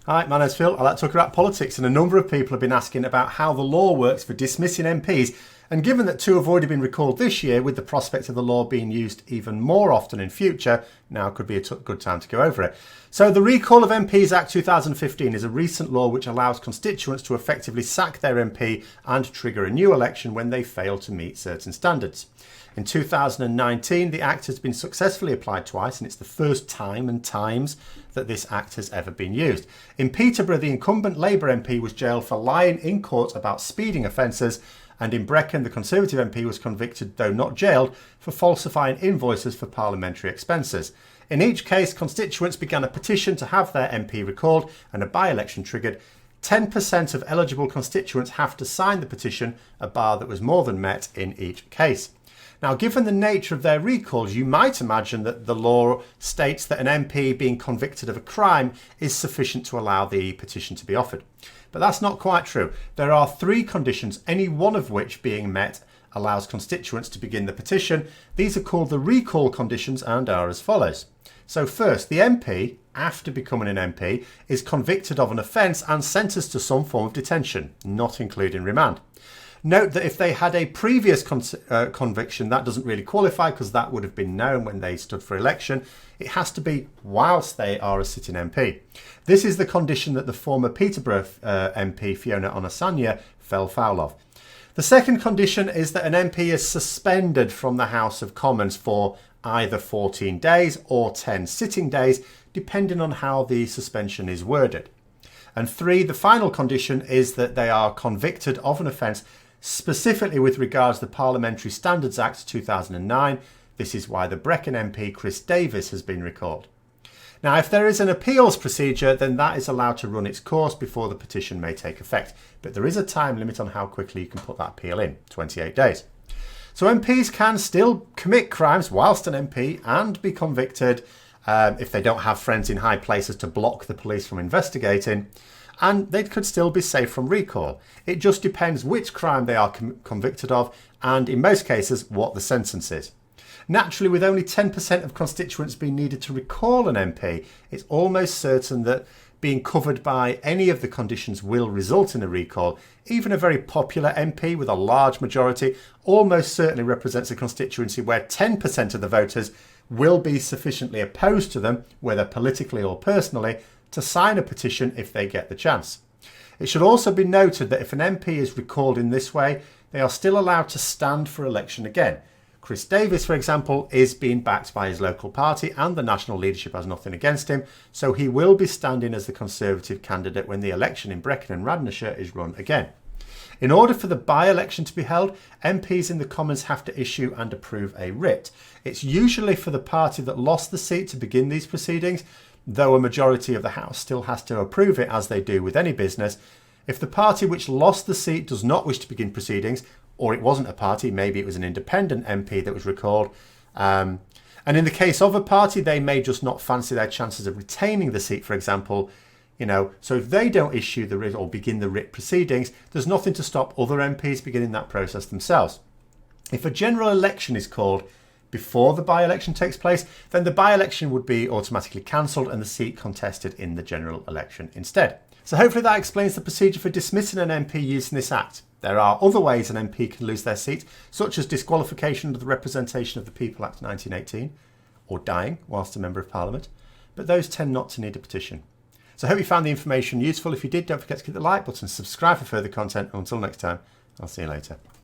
Hi, my name's Phil. I like to talk about politics, and a number of people have been asking about how the law works for dismissing MPs. And given that 2 have already been recalled this year, with the prospect of the law being used even more often in future, now could be a good time to go over it. So the Recall of MPs Act 2015 is a recent law which allows constituents to effectively sack their MP and trigger a new election when they fail to meet certain standards. In 2019, the Act has been successfully applied twice, and it's the first time and times that this Act has ever been used. In Peterborough, the incumbent Labour MP was jailed for lying in court about speeding offences, and in Brecon, the Conservative MP was convicted, though not jailed, for falsifying invoices for parliamentary expenses. In each case, constituents began a petition to have their MP recalled and a by-election triggered. 10% of eligible constituents have to sign the petition, a bar that was more than met in each case. Now, given the nature of their recalls, you might imagine that the law states that an MP being convicted of a crime is sufficient to allow the petition to be offered. But that's not quite true. There are 3 conditions, any one of which being met allows constituents to begin the petition. These are called the recall conditions and are as follows. So first, the MP, after becoming an MP, is convicted of an offence and sentenced to some form of detention, not including remand. Note that if they had a previous conviction, that doesn't really qualify because that would have been known when they stood for election. It has to be whilst they are a sitting MP. This is the condition that the former Peterborough MP, Fiona Onasanya, fell foul of. The second condition is that an MP is suspended from the House of Commons for either 14 days or 10 sitting days, depending on how the suspension is worded. And 3, the final condition is that they are convicted of an offence specifically with regards to the Parliamentary Standards Act 2009. This is why the Brecon MP Davies has been recalled. Now, if there is an appeals procedure, then that is allowed to run its course before the petition may take effect. But there is a time limit on how quickly you can put that appeal in, 28 days. So MPs can still commit crimes whilst an MP and be convicted if they don't have friends in high places to block the police from investigating. And they could still be safe from recall. It just depends which crime they are convicted of and, in most cases, what the sentence is. Naturally, with only 10% of constituents being needed to recall an MP, it's almost certain that being covered by any of the conditions will result in a recall. Even a very popular MP with a large majority almost certainly represents a constituency where 10% of the voters will be sufficiently opposed to them, whether politically or personally, to sign a petition if they get the chance. It should also be noted that if an MP is recalled in this way, they are still allowed to stand for election again. Davies, for example, is being backed by his local party and the national leadership has nothing against him, so he will be standing as the Conservative candidate when the election in Brecon and Radnorshire is run again. In order for the by-election to be held, MPs in the Commons have to issue and approve a writ. It's usually for the party that lost the seat to begin these proceedings, though a majority of the House still has to approve it as they do with any business. If the party which lost the seat does not wish to begin proceedings, or it wasn't a party, maybe it was an independent MP that was recalled, and in the case of a party, they may just not fancy their chances of retaining the seat, for example. So if they don't issue the writ or begin the writ proceedings, there's nothing to stop other MPs beginning that process themselves. If a general election is called before the by-election takes place, then the by-election would be automatically cancelled and the seat contested in the general election instead. So hopefully that explains the procedure for dismissing an MP using this Act. There are other ways an MP can lose their seat, such as disqualification under the Representation of the People Act 1918, or dying whilst a Member of Parliament, but those tend not to need a petition. So I hope you found the information useful. If you did, don't forget to click the like button, subscribe for further content, and until next time, I'll see you later.